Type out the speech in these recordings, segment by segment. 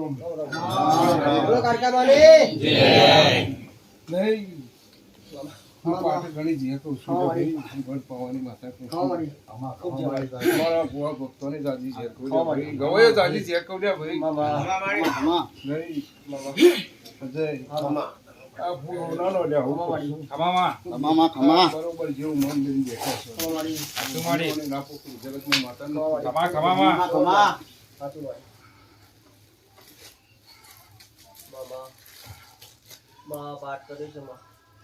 રોમ બોલો કાકા માલી નહીં હું પાટે ઘણી જીએ કહું છું કે ભાઈ ભગવાન પાવાની માતા કહું છું અમારા ભુવા ભક્તોની દાદી છે કહું ભાઈ ગવાય દાદી છે કહું ભાઈ નહીં અજય આ ભૂરો નાનો લ્યા હું બરોબર જેવું મન લઈને બેઠા છો ના પોકું જગતની માતા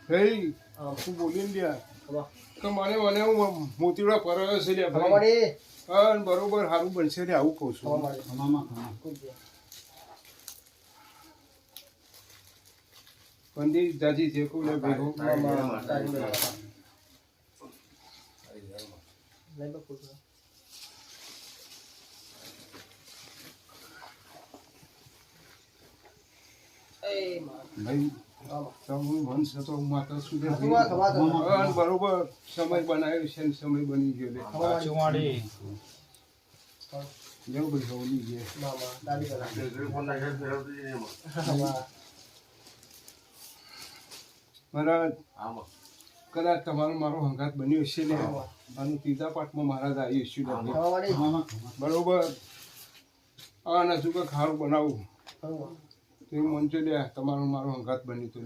હે તું બોલીને લ્યા કે મને હું મોતીડા પરયો છે લ્યા ભાઈ હા બરોબર સારું બનશે લે આવું કહું છું પંડિત દાદી જે કહું લે ભેગો ભાઈ વંશ હતો માતા સુધી બરોબર સમય બનાવ્યો છે સમય બની ગયો જેવું ભાઈ હોલી મહારાજ કદાચ તમારો મારો હંગાત બન્યો છે ને અને ત્રીજા પાઠમાં મહારાજ આવ્યો છે બરોબર આ નજુ કે ખારું બનાવું તો મન છે લે તમારો મારો હંગાત બની તો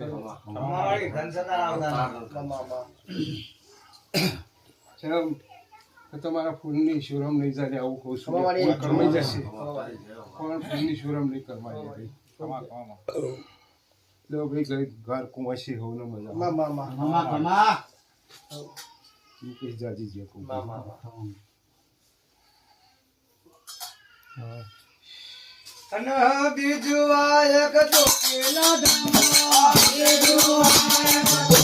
તમારા ફૂલની શોરમ નહીં જાય આવું કહું છું કરમાઈ જશે પણ ફૂલની શોરમ નહીં કરવાની ભાઈ લો ભાઈ ગઈ ઘર કુંવાસી હોવ ને મજા મુકેશ જાજી જે કહું અને બીજું આ એક ચોકેલા ધામ બીજું આ એક